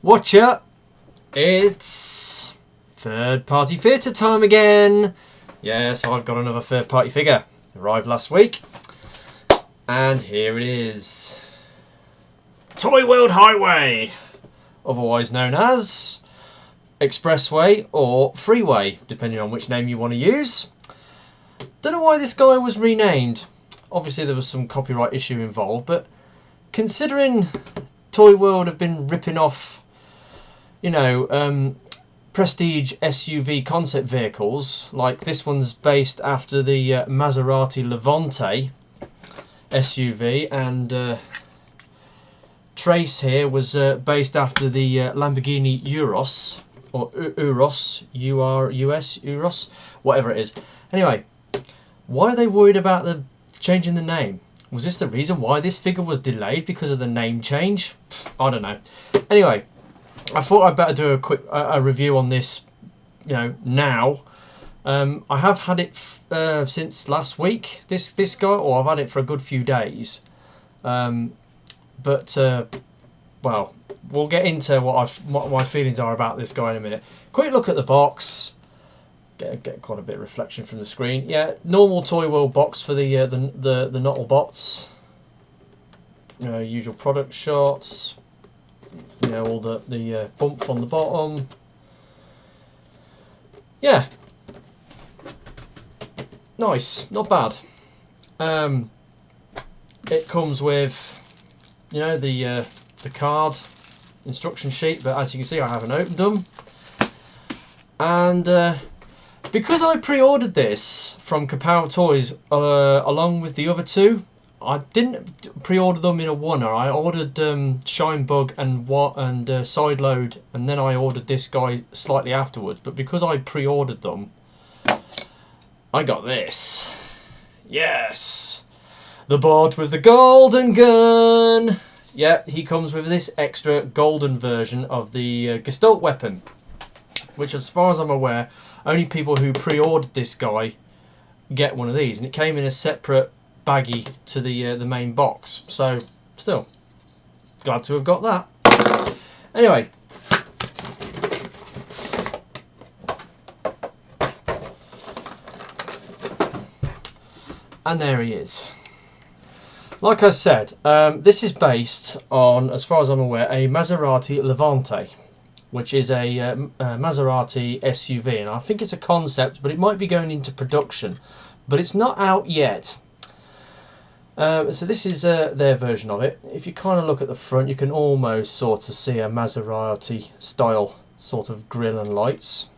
Watcher, it's third-party theatre time again. Yes, I've got another third-party figure. Arrived last week. And here it is. Toyworld Highway, otherwise known as Expressway or Freeway, depending on which name you want to use. Don't know why this guy was renamed. Obviously there was some copyright issue involved, but considering Toyworld have been ripping off, you know, prestige SUV concept vehicles, like this one's based after the Maserati Levante SUV, and Trace here was based after the Lamborghini Urus, or Urus, whatever it is. Anyway, why are they worried about the changing the name? Was this the reason why this figure was delayed, because of the name change? I don't know. Anyway, I thought I'd better do a quick review on this, you know, now. I have had it since last week, this guy, or I've had it for a good few days. But well, we'll get into what my feelings are about this guy in a minute. Quick look at the box. Get quite a bit of reflection from the screen. Yeah, normal Toyworld box for the Nottlebots. You know, usual product shots. You know, all the bump on the bottom. Yeah, nice, not bad. It comes with, you know, the card instruction sheet, but as you can see, I haven't opened them. And because I pre-ordered this from Kapow Toys along with the other two, I didn't pre-order them in a oneer. I ordered Shinebug and Sideload, and then I ordered this guy slightly afterwards. But because I pre-ordered them, I got this. Yes, the bot with the golden gun. Yeah, he comes with this extra golden version of the gestalt weapon, which, as far as I'm aware, only people who pre-ordered this guy get one of these, and it came in a separate baggie to the main box. So, still, glad to have got that. Anyway, and there he is. Like I said, this is based on, as far as I'm aware, a Maserati Levante, which is a Maserati SUV, and I think it's a concept, but it might be going into production, but it's not out yet. So this is their version of it. If you kind of look at the front, you can almost sort of see a Maserati style sort of grille and lights.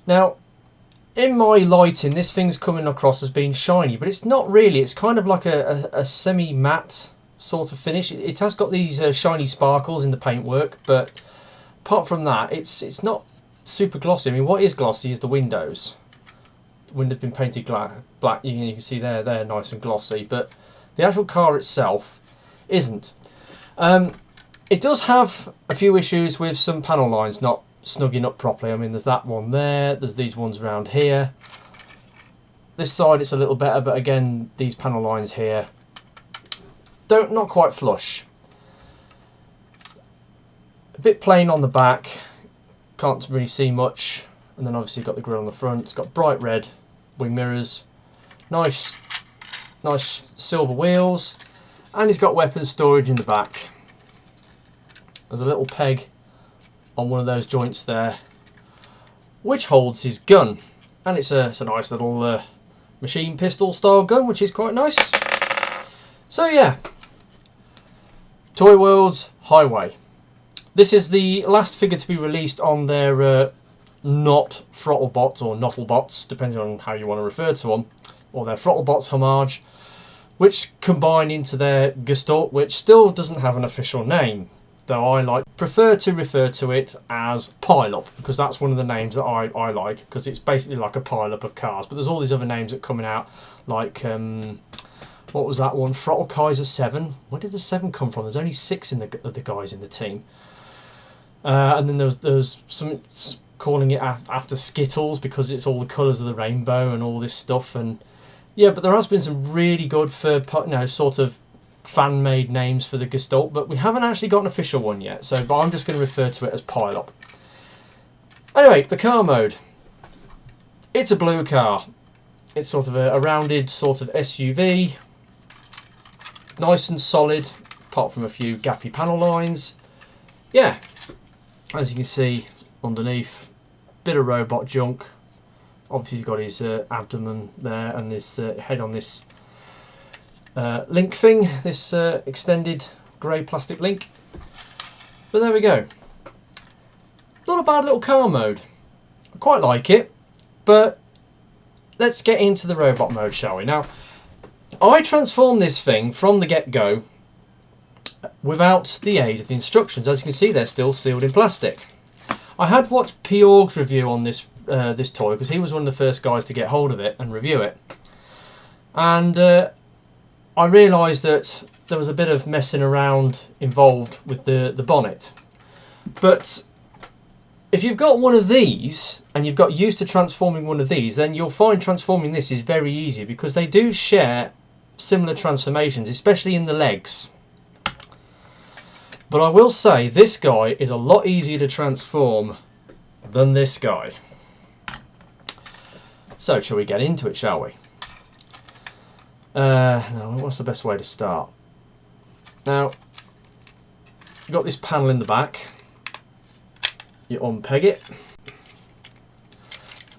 Now, in my lighting, this thing's coming across as being shiny, but it's not really. It's kind of like a semi-matte sort of finish. It has got these shiny sparkles in the paintwork, but apart from that, it's not super glossy. I mean, what is glossy is the windows. The windows have been painted black. You can see they're nice and glossy, but the actual car itself isn't. It does have a few issues with some panel lines not snugging up properly. I mean, there's that one there, there's these ones around here. This side it's a little better, but again, these panel lines here not quite flush. A bit plain on the back, can't really see much, and then obviously you've got the grille on the front. It's got bright red wing mirrors, nice silver wheels, and he's got weapon storage in the back. There's a little peg on one of those joints there, which holds his gun, and it's a nice little machine pistol style gun, which is quite nice. So yeah, Toyworld's Highway. This is the last figure to be released on their not Throttlebots or Nottlebots, depending on how you want to refer to them, or their Throttlebots homage, which combine into their Gestalt, which still doesn't have an official name, though I prefer to refer to it as Pile-Up, because that's one of the names that I like, because it's basically like a pile-up of cars. But there's all these other names that are coming out, like what was that one? Throttle Kaiser 7. Where did the 7 come from? There's only 6 of the guys in the team. And then there's some calling it after Skittles, because it's all the colours of the rainbow and all this stuff. And yeah, but there has been some really good sort of fan-made names for the gestalt, but we haven't actually got an official one yet, so but I'm just going to refer to it as Pilot. Anyway, the car mode. It's a blue car. It's sort of a rounded sort of SUV. Nice and solid, apart from a few gappy panel lines. Yeah, as you can see underneath, bit of robot junk. Obviously he's got his abdomen there and his head on this link thing, this extended grey plastic link. But there we go. Not a bad little car mode. I quite like it, but let's get into the robot mode, shall we? Now, I transformed this thing from the get-go without the aid of the instructions. As you can see, they're still sealed in plastic. I had watched P.Org's review on this this toy because he was one of the first guys to get hold of it and review it. And I realised that there was a bit of messing around involved with the bonnet. But if you've got one of these and you've got used to transforming one of these, then you'll find transforming this is very easy because they do share similar transformations, especially in the legs. But I will say this guy is a lot easier to transform than this guy. So shall we get into it, shall we? No, what's the best way to start? Now, you've got this panel in the back. You unpeg it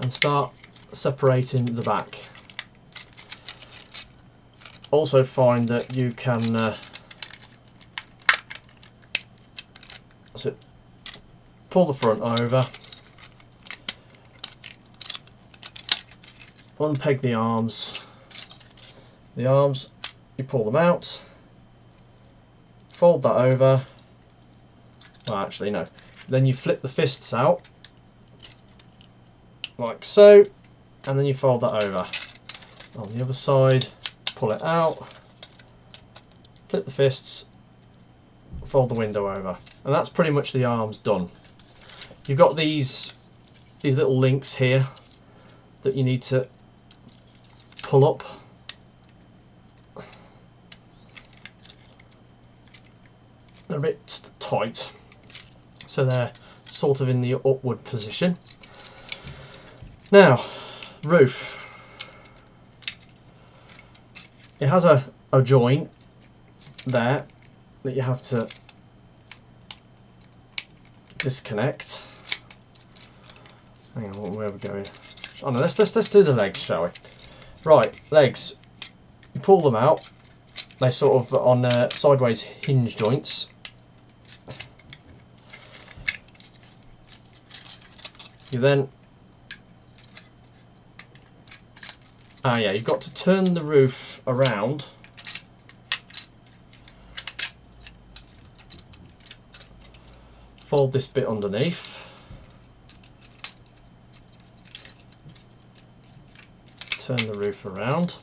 and start separating the back. Also find that you can pull the front over, unpeg the arms. The arms, you pull them out, fold that over. Well, actually, no. Then you flip the fists out, like so, and then you fold that over. On the other side, pull it out, flip the fists, fold the window over. And that's pretty much the arms done. You've got these little links here that you need to pull up. They're a bit tight, so they're sort of in the upward position. Now, roof. It has a joint there that you have to disconnect. Hang on, where are we going? Oh no, let's do the legs, shall we? Right, legs. You pull them out. They're sort of on sideways hinge joints. You then, you've got to turn the roof around. Fold this bit underneath. Turn the roof around.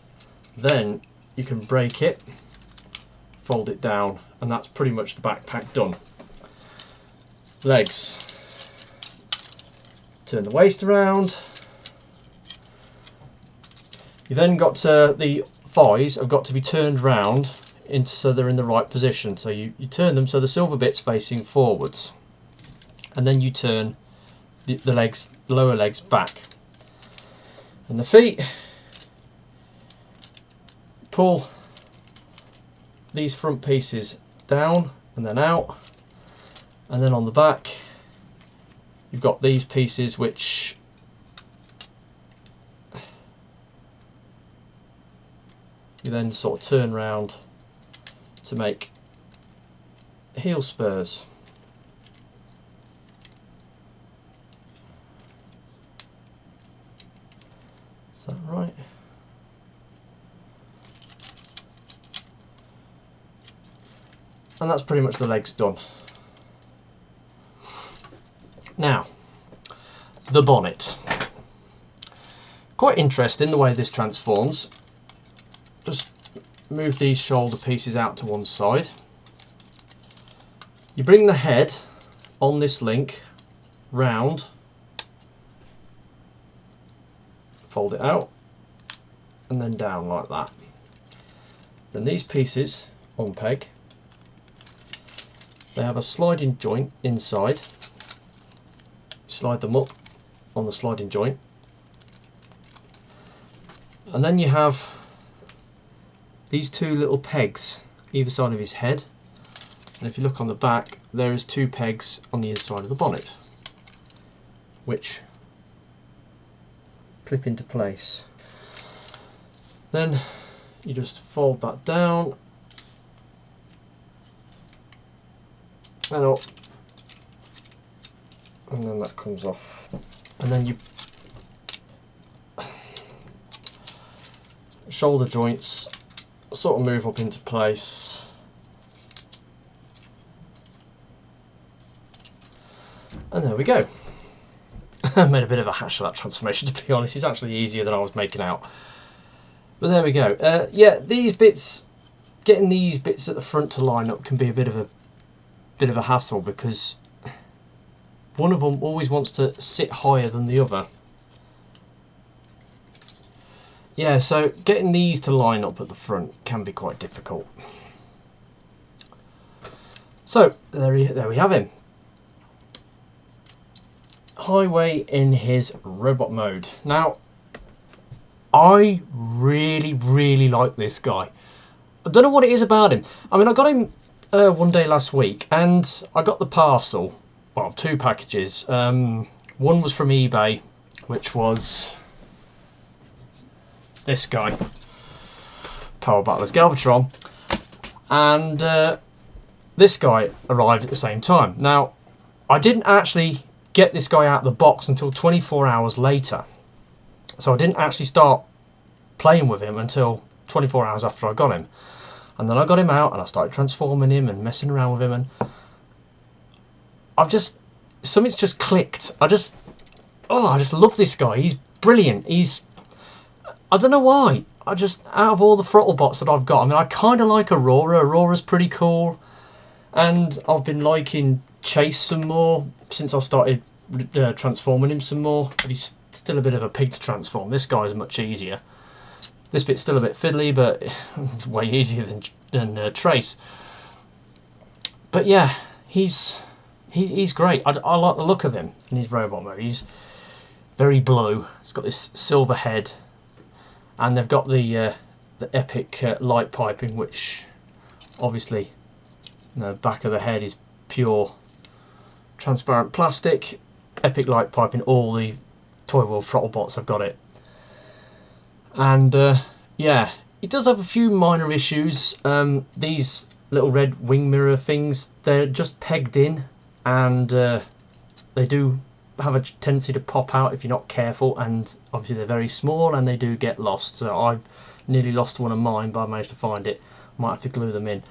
Then you can break it, fold it down, and that's pretty much the backpack done. Legs. Turn the waist around. You then got to, the thighs have got to be turned round so they're in the right position. So you turn them so the silver bit's facing forwards. And then you turn the legs, the lower legs back. And the feet, pull these front pieces down and then out. And then on the back, you've got these pieces which you then sort of turn round to make heel spurs. Is that right? And that's pretty much the legs done. Now, the bonnet. Quite interesting the way this transforms. Just move these shoulder pieces out to one side. You bring the head on this link round, fold it out, and then down like that. Then these pieces on peg. They have a sliding joint inside. Slide them up on the sliding joint. And then you have these two little pegs either side of his head. And if you look on the back, there is two pegs on the inside of the bonnet, which clip into place. Then you just fold that down and up, and then that comes off. And then you shoulder joints sort of move up into place. And there we go. I made a bit of a hash of that transformation, to be honest. It's actually easier than I was making out. But there we go. Yeah, these bits, getting these bits at the front to line up can be a bit of a hassle, because one of them always wants to sit higher than the other. Yeah, so getting these to line up at the front can be quite difficult. So there we have him. Highway in his robot mode. Now, I really like this guy. I don't know what it is about him. I mean, I got him one day last week, and I got the parcel. Well, two packages. One was from eBay, which was this guy, Power Battlers Galvatron, and this guy arrived at the same time. Now, I didn't actually get this guy out of the box until 24 hours later. So I didn't actually start playing with him until 24 hours after I got him. And then I got him out and I started transforming him and messing around with him, and something's just clicked. I just love this guy. He's brilliant. I don't know why. Out of all the Throttlebots that I've got, I mean, I kind of like Aurora. Aurora's pretty cool. And I've been liking Chase some more since I started transforming him some more. But he's still a bit of a pig to transform. This guy's much easier. This bit's still a bit fiddly, but it's way easier than Trace. But yeah, he's great. I like the look of him in his robot mode. He's very blue. He's got this silver head, and they've got the epic light piping, which obviously, the back of the head is pure transparent plastic. Epic light piping. All the Toyworld Throttlebots have got it. And yeah, it does have a few minor issues. These little red wing mirror things, they're just pegged in, and they do have a tendency to pop out if you're not careful, and obviously they're very small and they do get lost. So I've nearly lost one of mine, but I managed to find it. Might have to glue them in.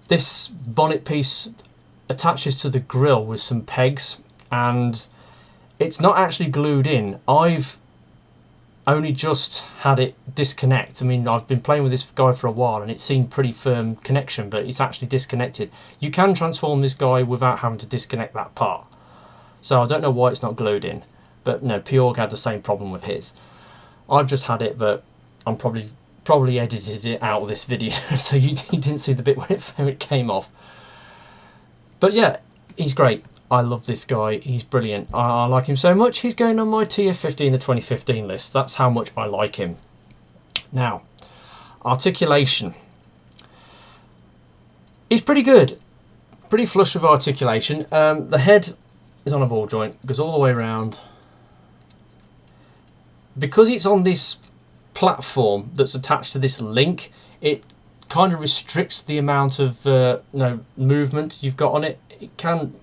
This bonnet piece attaches to the grille with some pegs, and it's not actually glued in. I've only just had it disconnect. I mean, I've been playing with this guy for a while and it seemed pretty firm connection, but it's actually disconnected. You can transform this guy without having to disconnect that part. So I don't know why it's not glued in, but no, Pjorg had the same problem with his. I've just had it, but I'm probably edited it out of this video, so you didn't see the bit where it came off. But yeah, he's great. I love this guy. He's brilliant. I like him so much. He's going on my TF15 the 2015 list. That's how much I like him. Now, articulation. He's pretty good. Pretty flush with articulation. The head is on a ball joint. Goes all the way around. Because it's on this platform that's attached to this link, it kind of restricts the amount of movement you've got on it. It can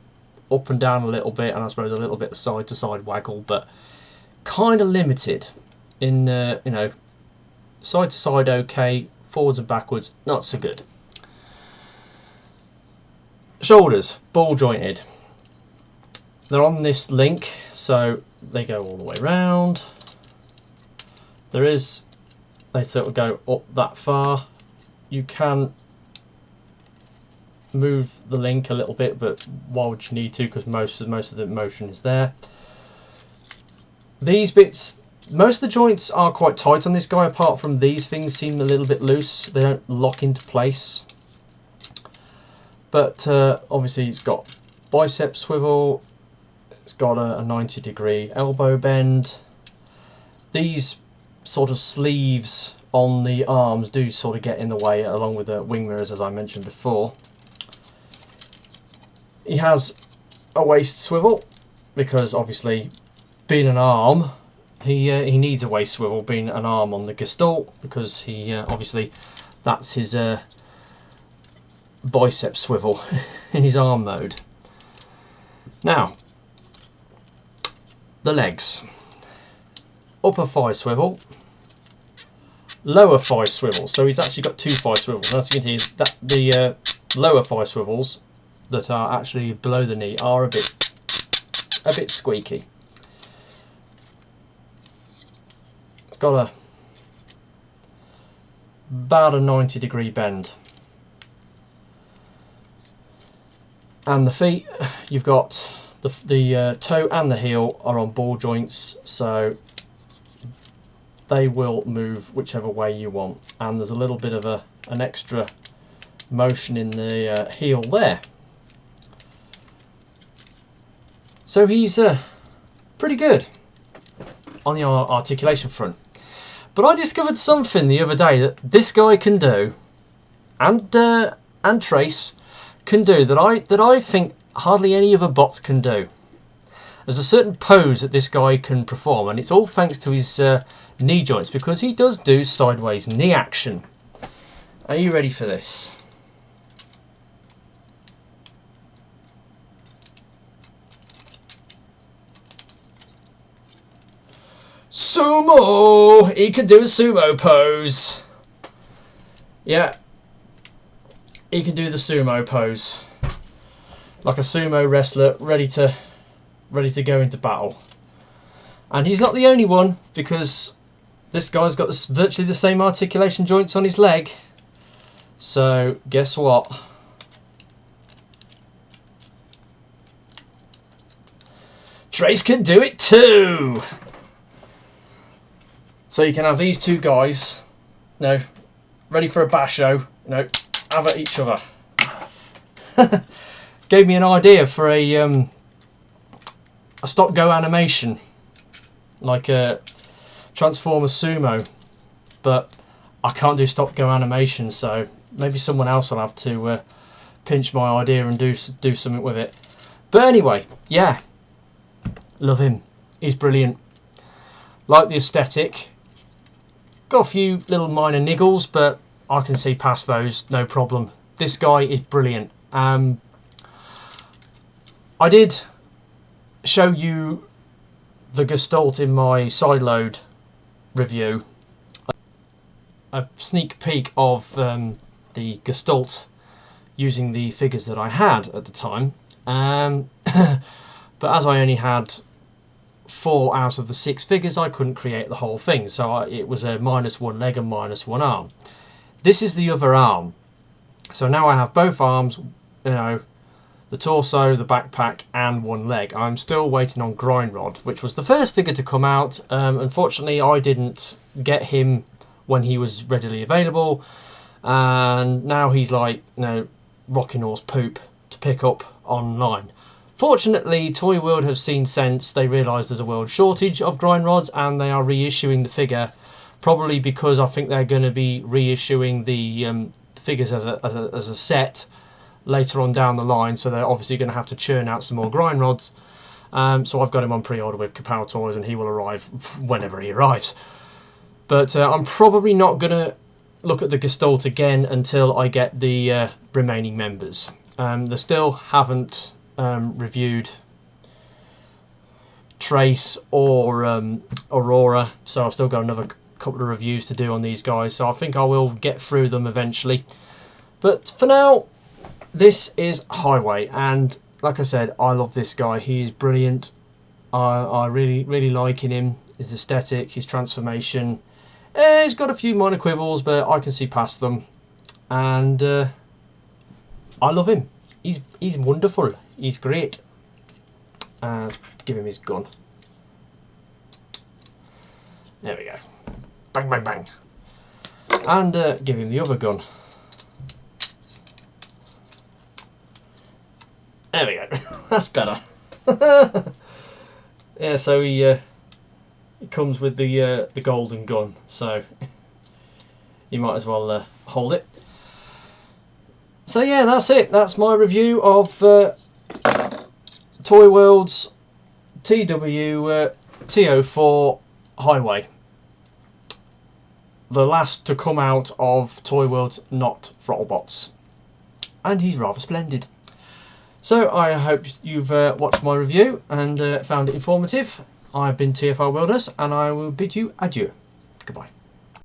up and down a little bit, and I suppose a little bit of side to side waggle, but kind of limited in side to side okay, forwards and backwards not so good. Shoulders ball jointed. They're on this link, so they go all the way round. They sort of go up that far. You can move the link a little bit, but why would you need to? Because most of the motion is there. These bits Most of the joints are quite tight on this guy, apart from these things seem a little bit loose. They don't lock into place. But obviously it's got bicep swivel, it's got a 90-degree elbow bend. These sort of sleeves on the arms do sort of get in the way, along with the wing mirrors, as I mentioned before. He has a waist swivel, because obviously being an arm, he needs a waist swivel, being an arm on the gestalt, because he obviously that's his bicep swivel in his arm mode. Now, the legs. Upper thigh swivel, lower thigh swivel. So he's actually got two thigh swivels. And as you can see, that the lower thigh swivels that are actually below the knee are a bit squeaky. It's got about a 90-degree bend. And the feet, you've got the toe and the heel are on ball joints, so they will move whichever way you want. And there's a little bit of an extra motion in the heel there. So he's pretty good on the articulation front. But I discovered something the other day that this guy can do, and Trace can do, that I think hardly any other bots can do. There's a certain pose that this guy can perform, and it's all thanks to his knee joints, because he does do sideways knee action. Are you ready for this? Sumo! He can do a sumo pose. Yeah. He can do the sumo pose. Like a sumo wrestler ready to go into battle. And he's not the only one, because this guy's got virtually the same articulation joints on his leg. So guess what? Trace can do it too! So you can have these two guys, ready for a basho, have at each other. Gave me an idea for a stop-go animation, like a Transformer Sumo, but I can't do stop-go animation, so maybe someone else will have to pinch my idea and do something with it. But anyway, yeah, love him. He's brilliant. Like the aesthetic. Got a few little minor niggles, but I can see past those, no problem. This guy is brilliant. I did show you the gestalt in my sideload review. A sneak peek of the gestalt using the figures that I had at the time. But as I only had 4 out of the 6 figures, I couldn't create the whole thing, so it was a -1 leg and -1 arm. This is the other arm, so now I have both arms, the torso, the backpack, and 1 leg. I'm still waiting on Grindrod, which was the first figure to come out. Unfortunately, I didn't get him when he was readily available, and now he's like rocking horse poop to pick up online. Fortunately, Toyworld have seen sense. They realise there's a world shortage of Grindrods, and they are reissuing the figure, probably because I think they're going to be reissuing the figures as a set later on down the line, so they're obviously going to have to churn out some more Grindrods. So I've got him on pre-order with Kapow Toys, and he will arrive whenever he arrives. But I'm probably not going to look at the Gestalt again until I get the remaining members. They still haven't reviewed Trace or Aurora, so I've still got another couple of reviews to do on these guys, so I think I will get through them eventually. But for now, this is Highway, and like I said, I love this guy. He is brilliant. I really liking him, his aesthetic, his transformation. He's got a few minor quibbles, but I can see past them, and I love him. He's wonderful. He's great. Let's give him his gun. There we go. Bang, bang, bang. And give him the other gun. There we go. That's better. Yeah, so he comes with the golden gun, so you might as well hold it. So yeah, that's it. That's my review of Toyworld's TW-T04 Highway. The last to come out of Toyworld's Nottlebots. And he's rather splendid. So I hope you've watched my review and found it informative. I've been TFR Wilderness, and I will bid you adieu. Goodbye.